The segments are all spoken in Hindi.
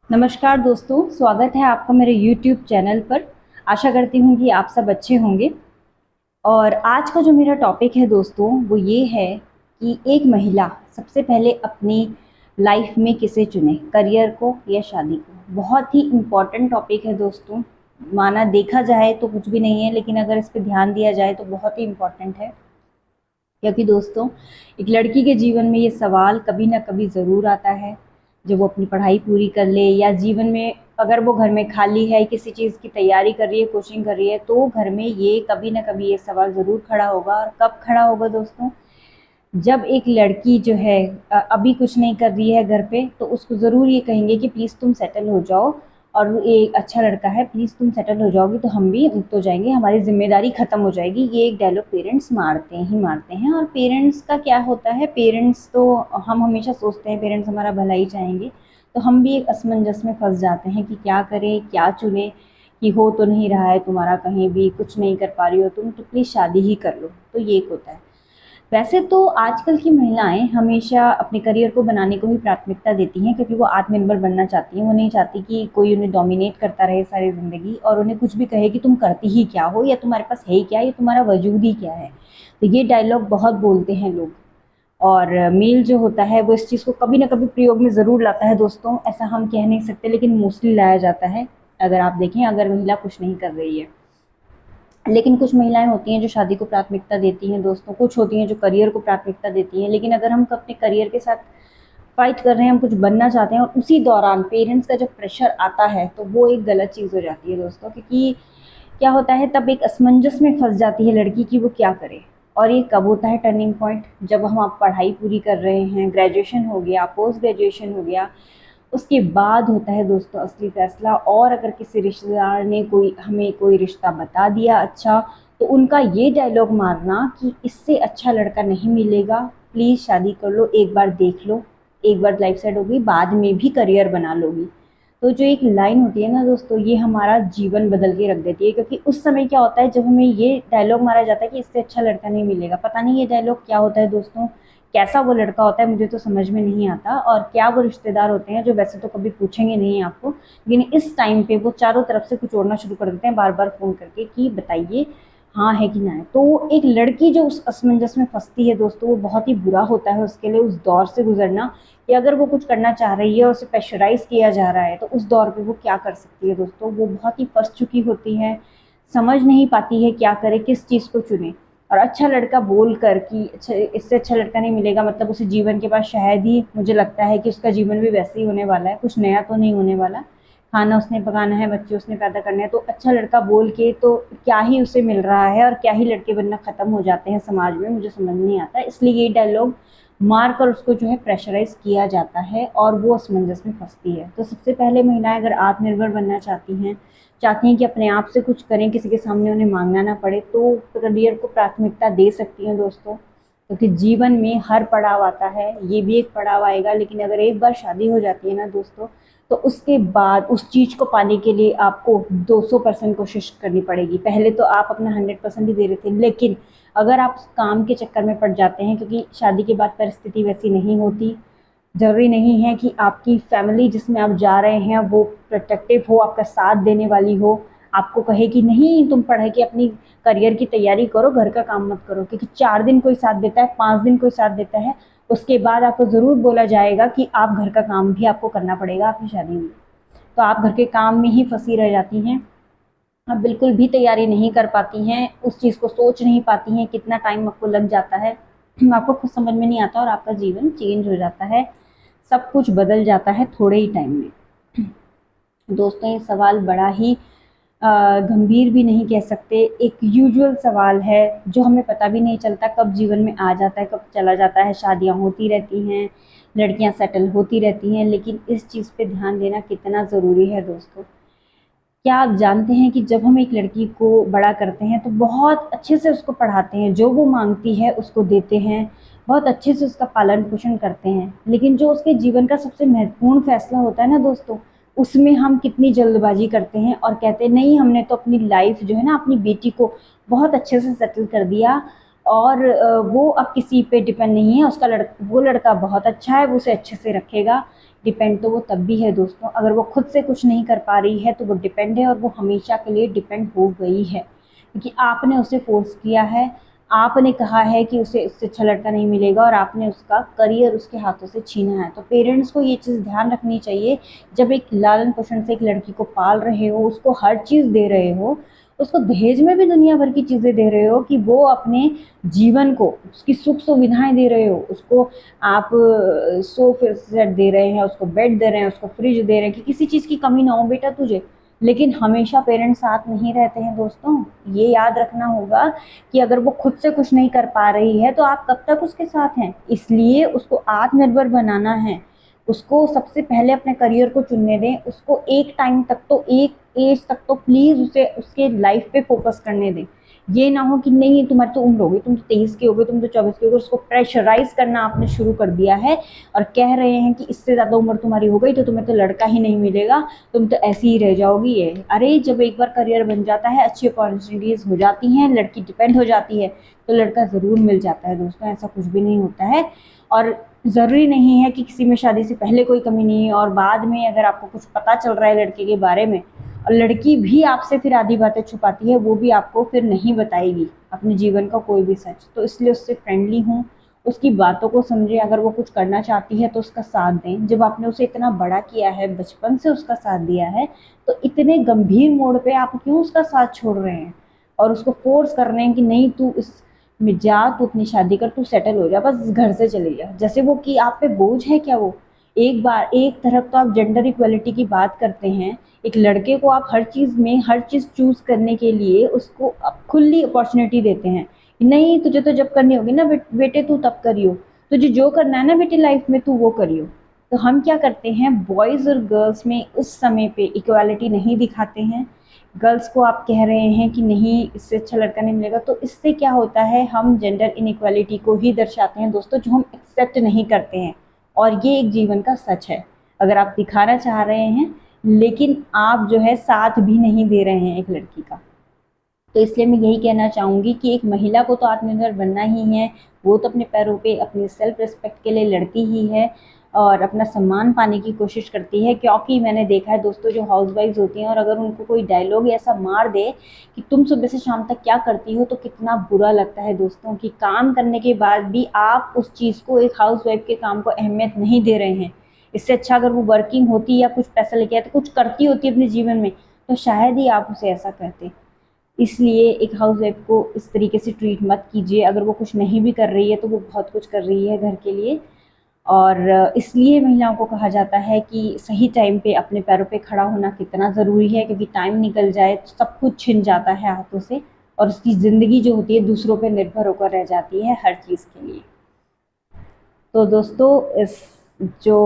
नमस्कार दोस्तों, स्वागत है आपका मेरे YouTube चैनल पर। आशा करती हूँ कि आप सब अच्छे होंगे। और आज का जो मेरा टॉपिक है दोस्तों, वो ये है कि एक महिला सबसे पहले अपनी लाइफ में किसे चुने, करियर को या शादी को। बहुत ही इम्पॉर्टेंट टॉपिक है दोस्तों। माना देखा जाए तो कुछ भी नहीं है, लेकिन अगर इस पर ध्यान दिया जाए तो बहुत ही इम्पॉर्टेंट है। क्योंकि दोस्तों, एक लड़की के जीवन में ये सवाल कभी ना कभी ज़रूर आता है। जब वो अपनी पढ़ाई पूरी कर ले या जीवन में अगर वो घर में खाली है, किसी चीज़ की तैयारी कर रही है, कोचिंग कर रही है, तो घर में ये कभी ना कभी ये सवाल ज़रूर खड़ा होगा। और कब खड़ा होगा दोस्तों? जब एक लड़की जो है अभी कुछ नहीं कर रही है घर पे, तो उसको ज़रूर ये कहेंगे कि प्लीज़ तुम सेटल हो जाओ। और वो एक अच्छा लड़का है, प्लीज़ तुम सेटल हो जाओगी तो हम भी मुक्त हो जाएंगे, हमारी जिम्मेदारी ख़त्म हो जाएगी। ये एक डायलॉग पेरेंट्स मारते ही मारते हैं। और पेरेंट्स का क्या होता है, पेरेंट्स तो हम हमेशा सोचते हैं पेरेंट्स हमारा भला ही चाहेंगे। तो हम भी एक असमंजस में फंस जाते हैं कि क्या करें, क्या चुने। कि हो तो नहीं रहा है तुम्हारा, कहीं भी कुछ नहीं कर पा रही हो तुम, तो प्लीज़ शादी ही कर लो। तो ये एक होता है। वैसे तो आजकल की महिलाएं हमेशा अपने करियर को बनाने को ही प्राथमिकता देती हैं, क्योंकि वो आत्मनिर्भर बनना चाहती हैं। वो नहीं चाहती कि कोई उन्हें डोमिनेट करता रहे सारी ज़िंदगी, और उन्हें कुछ भी कहे कि तुम करती ही क्या हो, या तुम्हारे पास है ही क्या, या तुम्हारा वजूद ही क्या है। तो ये डायलॉग बहुत बोलते हैं लोग। और मेल जो होता है वो इस चीज़ को कभी ना कभी प्रयोग में ज़रूर लाता है दोस्तों। ऐसा हम कह नहीं सकते, लेकिन मोस्टली लाया जाता है। अगर आप देखें, अगर महिला कुछ नहीं कर रही है। लेकिन कुछ महिलाएं होती हैं जो शादी को प्राथमिकता देती हैं दोस्तों, कुछ होती हैं जो करियर को प्राथमिकता देती हैं। लेकिन अगर हम अपने करियर के साथ फाइट कर रहे हैं, हम कुछ बनना चाहते हैं, और उसी दौरान पेरेंट्स का जब प्रेशर आता है, तो वो एक गलत चीज़ हो जाती है दोस्तों। क्योंकि क्या होता है, तब एक असमंजस में फंस जाती है लड़की कि वो क्या करे। और ये कब होता है टर्निंग पॉइंट? जब हम आप पढ़ाई पूरी कर रहे हैं, ग्रेजुएशन हो गया, पोस्ट ग्रेजुएशन हो गया, उसके बाद होता है दोस्तों असली फैसला। और अगर किसी रिश्तेदार ने हमें कोई रिश्ता बता दिया अच्छा, तो उनका ये डायलॉग मारना कि इससे अच्छा लड़का नहीं मिलेगा, प्लीज़ शादी कर लो, एक बार देख लो, एक बार लाइफ सेट होगी, बाद में भी करियर बना लोगी। तो जो एक लाइन होती है ना दोस्तों, ये हमारा जीवन बदल के रख देती है। क्योंकि उस समय क्या होता है, जब हमें ये डायलॉग मारा जाता है कि इससे अच्छा लड़का नहीं मिलेगा, पता नहीं ये डायलॉग क्या होता है दोस्तों, कैसा वो लड़का होता है, मुझे तो समझ में नहीं आता। और क्या वो रिश्तेदार होते हैं जो वैसे तो कभी पूछेंगे नहीं आपको, लेकिन इस टाइम पे वो चारों तरफ से कुछ ओढ़ना शुरू कर देते हैं, बार बार फ़ोन करके कि बताइए हाँ है कि ना है। तो एक लड़की जो उस असमंजस में फंसती है दोस्तों, वो बहुत ही बुरा होता है उसके लिए, उस दौर से गुजरना। कि अगर वो कुछ करना चाह रही है और उसे प्रेशराइज किया जा रहा है, तो उस दौर पे वो क्या कर सकती है दोस्तों? वो बहुत ही फंस चुकी होती है, समझ नहीं पाती है क्या करे, किस चीज़ को चुने। और अच्छा लड़का बोल कर कि अच्छा इससे अच्छा लड़का नहीं मिलेगा, मतलब उसे जीवन के बाद शायद ही, मुझे लगता है कि उसका जीवन भी वैसे ही होने वाला है, कुछ नया तो नहीं होने वाला। खाना उसने पकाना है, बच्चे उसने पैदा करने हैं, तो अच्छा लड़का बोल के तो क्या ही उसे मिल रहा है, और क्या ही लड़के बनना ख़त्म हो जाते हैं समाज में, मुझे समझ नहीं आता। इसलिए ये डायलॉग मार कर उसको जो है प्रेशराइज किया जाता है, और वो असमंजस में फंसती है। तो सबसे पहले महिलाएं अगर आत्मनिर्भर बनना चाहती हैं कि अपने आप से कुछ करें, किसी के सामने उन्हें मांगना ना पड़े, तो करियर को प्राथमिकता दे सकती हैं दोस्तों। क्योंकि जीवन में हर पड़ाव आता है, ये भी एक पड़ाव आएगा। लेकिन अगर एक बार शादी हो जाती है ना दोस्तों, तो उसके बाद उस चीज़ को पाने के लिए आपको 200% कोशिश करनी पड़ेगी। पहले तो आप अपना 100% ही दे रहे थे, लेकिन अगर आप काम के चक्कर में पड़ जाते हैं, क्योंकि शादी के बाद परिस्थिति वैसी नहीं होती। ज़रूरी नहीं है कि आपकी फैमिली जिसमें आप जा रहे हैं वो प्रोटेक्टिव हो, आपका साथ देने वाली हो, आपको कहे कि नहीं तुम पढ़ के अपनी करियर की तैयारी करो, घर का काम मत करो। क्योंकि 4 दिन कोई साथ देता है, 5 दिन कोई साथ देता है, उसके बाद आपको ज़रूर बोला जाएगा कि आप घर का काम भी आपको करना पड़ेगा आपकी शादी में। तो आप घर के काम में ही फंसी रह जाती हैं, आप बिल्कुल भी तैयारी नहीं कर पाती हैं, उस चीज़ को सोच नहीं पाती हैं, कितना टाइम आपको लग जाता है, आपको खुद समझ में नहीं आता, और आपका जीवन चेंज हो जाता है, सब कुछ बदल जाता है थोड़े ही टाइम में। दोस्तों, ये सवाल बड़ा ही गंभीर भी नहीं कह सकते, एक यूजुअल सवाल है जो हमें पता भी नहीं चलता कब जीवन में आ जाता है, कब चला जाता है। शादियां होती रहती हैं, लड़कियां सेटल होती रहती हैं, लेकिन इस चीज़ पे ध्यान देना कितना ज़रूरी है दोस्तों। क्या आप जानते हैं कि जब हम एक लड़की को बड़ा करते हैं, तो बहुत अच्छे से उसको पढ़ाते हैं, जो वो मांगती है उसको देते हैं, बहुत अच्छे से उसका पालन पोषण करते हैं। लेकिन जो उसके जीवन का सबसे महत्वपूर्ण फैसला होता है ना दोस्तों, उसमें हम कितनी जल्दबाजी करते हैं और कहते हैं नहीं, हमने तो अपनी लाइफ जो है ना, अपनी बेटी को बहुत अच्छे से सेटल कर दिया, और वो अब किसी पे डिपेंड नहीं है, वो लड़का बहुत अच्छा है, वो उसे अच्छे से रखेगा। डिपेंड तो वो तब भी है दोस्तों, अगर वो खुद से कुछ नहीं कर पा रही है तो वो डिपेंड है, और वो हमेशा के लिए डिपेंड हो गई है, क्योंकि आपने उसे फोर्स किया है, आपने कहा है कि उसे इससे अच्छा लड़का नहीं मिलेगा, और आपने उसका करियर उसके हाथों से छीना है। तो पेरेंट्स को ये चीज़ ध्यान रखनी चाहिए, जब एक लालन पोषण से एक लड़की को पाल रहे हो, उसको हर चीज़ दे रहे हो, उसको दहेज में भी दुनिया भर की चीज़ें दे रहे हो, कि वो अपने जीवन को, उसकी सुख सुविधाएं दे रहे हो, उसको आप सोफे सेट दे रहे हैं, उसको बेड दे रहे हैं, उसको फ्रिज दे रहे हैं, कि किसी चीज़ की कमी ना हो बेटा तुझे। लेकिन हमेशा पेरेंट्स साथ नहीं रहते हैं दोस्तों, ये याद रखना होगा कि अगर वो खुद से कुछ नहीं कर पा रही है तो आप कब तक उसके साथ हैं। इसलिए उसको आत्मनिर्भर बनाना है, उसको सबसे पहले अपने करियर को चुनने दें, उसको एक टाइम तक तो, एक एज तक तो प्लीज़ उसे उसके लाइफ पे फोकस करने दें। ये ना हो कि नहीं तुम्हारी तो उम्र हो गई, तुम तो 23 के हो गए, तुम तो 24 के हो गए, उसको प्रेशराइज करना आपने शुरू कर दिया है, और कह रहे हैं कि इससे ज़्यादा उम्र तुम्हारी हो गई तो तुम्हें तो लड़का ही नहीं मिलेगा, तुम तो ऐसी ही रह जाओगी। ये अरे जब एक बार करियर बन जाता है, अच्छी अपॉर्चुनिटीज़ हो जाती हैं, लड़की डिपेंड हो जाती है, तो लड़का ज़रूर मिल जाता है दोस्तों, ऐसा कुछ भी नहीं होता है। और ज़रूरी नहीं है कि किसी में शादी से पहले कोई कमी नहीं है, और बाद में अगर आपको कुछ पता चल रहा है लड़के के बारे में, और लड़की भी आपसे फिर आधी बातें छुपाती है, वो भी आपको फिर नहीं बताएगी अपने जीवन का कोई भी सच। तो इसलिए उससे फ्रेंडली हूँ, उसकी बातों को समझें, अगर वो कुछ करना चाहती है तो उसका साथ दें। जब आपने उसे इतना बड़ा किया है, बचपन से उसका साथ दिया है, तो इतने गंभीर मोड़ पे आप क्यों उसका साथ छोड़ रहे हैं और उसको फोर्स कर रहे हैं कि नहीं तू इस में जा, तू अपनी शादी कर, तू सेटल हो जा, बस घर से चले जा, जैसे वो कि आप पे बोझ है क्या वो। एक बार एक तरफ तो आप जेंडर इक्वलिटी की बात करते हैं, एक लड़के को आप हर चीज़ में हर चीज़ चूज़ करने के लिए उसको खुली अपॉर्चुनिटी देते हैं, नहीं तुझे तो जब करनी होगी ना बेटे तू तब करियो, तुझे जो करना है ना बेटे लाइफ में तू वो करियो। तो हम क्या करते हैं, बॉयज़ और गर्ल्स में उस समय पे इक्वालिटी नहीं दिखाते हैं। गर्ल्स को आप कह रहे हैं कि नहीं इससे अच्छा लड़का नहीं मिलेगा, तो इससे क्या होता है, हम जेंडर इनइक्वालिटी को ही दर्शाते हैं दोस्तों, जो हम एक्सेप्ट नहीं करते हैं। और ये एक जीवन का सच है, अगर आप दिखाना चाह रहे हैं लेकिन आप जो है साथ भी नहीं दे रहे हैं एक लड़की का। तो इसलिए मैं यही कहना चाहूँगी कि एक महिला को तो आत्मनिर्भर बनना ही है, वो तो अपने पैरों पे अपनी सेल्फ रिस्पेक्ट के लिए लड़ती ही है और अपना सम्मान पाने की कोशिश करती है। क्योंकि मैंने देखा है दोस्तों, जो हाउसवाइफ्स होती हैं और अगर उनको कोई डायलॉग ऐसा मार दे कि तुम सुबह से शाम तक क्या करती हो, तो कितना बुरा लगता है दोस्तों, कि काम करने के बाद भी आप उस चीज़ को, एक हाउसवाइफ के काम को अहमियत नहीं दे रहे हैं। इससे अच्छा अगर वो वर्किंग होती या कुछ पैसा लेके आती, कुछ करती होती अपने जीवन में, तो शायद ही आप उसे ऐसा करते। इसलिए एक हाउसवाइफ को इस तरीके से ट्रीट मत कीजिए। अगर वो कुछ नहीं भी कर रही है तो वो बहुत कुछ कर रही है घर के लिए। और इसलिए महिलाओं को कहा जाता है कि सही टाइम पे अपने पैरों पे खड़ा होना कितना ज़रूरी है, क्योंकि टाइम निकल जाए तो सब कुछ छिन जाता है हाथों से, और उसकी ज़िंदगी जो होती है दूसरों पे निर्भर होकर रह जाती है हर चीज़ के लिए। तो दोस्तों, इस जो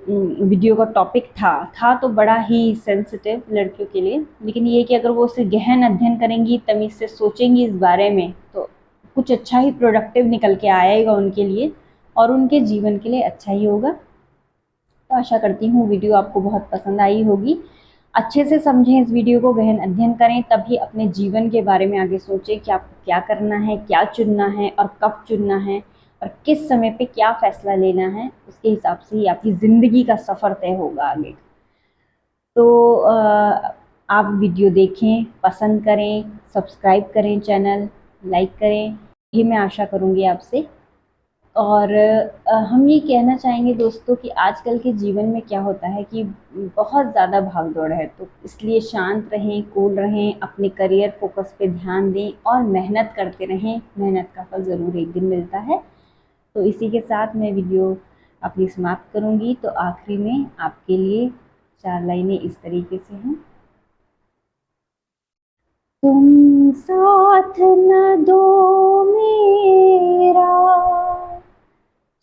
वीडियो का टॉपिक था तो बड़ा ही सेंसिटिव लड़कियों के लिए, लेकिन ये कि अगर वो उसे गहन अध्ययन करेंगी, तमीज़ से सोचेंगी इस बारे में, तो कुछ अच्छा ही प्रोडक्टिव निकल के आएगा उनके लिए, और उनके जीवन के लिए अच्छा ही होगा। तो आशा करती हूँ वीडियो आपको बहुत पसंद आई होगी। अच्छे से समझें इस वीडियो को, गहन अध्ययन करें, तभी अपने जीवन के बारे में आगे सोचें कि आपको क्या करना है, क्या चुनना है और कब चुनना है, और किस समय पे क्या फ़ैसला लेना है। उसके हिसाब से ही आपकी ज़िंदगी का सफ़र तय होगा आगे। तो आप वीडियो देखें, पसंद करें, सब्सक्राइब करें, चैनल लाइक करें, ये मैं आशा करूँगी आपसे। और हम ये कहना चाहेंगे दोस्तों कि आजकल के जीवन में क्या होता है कि बहुत ज़्यादा भाग-दौड़ है, तो इसलिए शांत रहें, कूल रहें, अपने करियर फ़ोकस पे ध्यान दें और मेहनत करते रहें। मेहनत का फल ज़रूर एक दिन मिलता है। तो इसी के साथ मैं वीडियो अपनी समाप्त करूँगी। तो आखिरी में आपके लिए 4 लाइनें इस तरीके से हैं। तुम साथ न दो मेरा,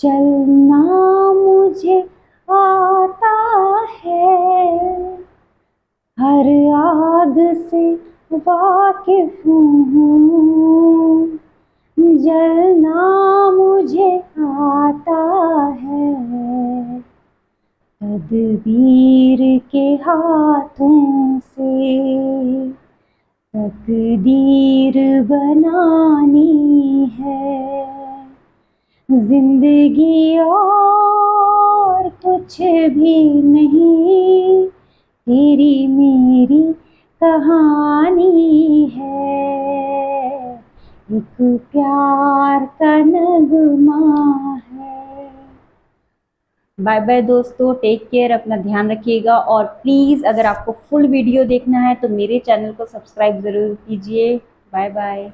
चलना मुझे आता है, हर आग से वाकिफ हूँ, जलना मुझे आता है, तदबीर के हाथों से तकदीर बनानी है, जिंदगी और कुछ भी नहीं, तेरी मेरी कहानी है, एक प्यार का नगमा है। बाय बाय दोस्तों, टेक केयर, अपना ध्यान रखिएगा। और प्लीज़ अगर आपको फुल वीडियो देखना है तो मेरे चैनल को सब्सक्राइब ज़रूर कीजिए। Bye bye.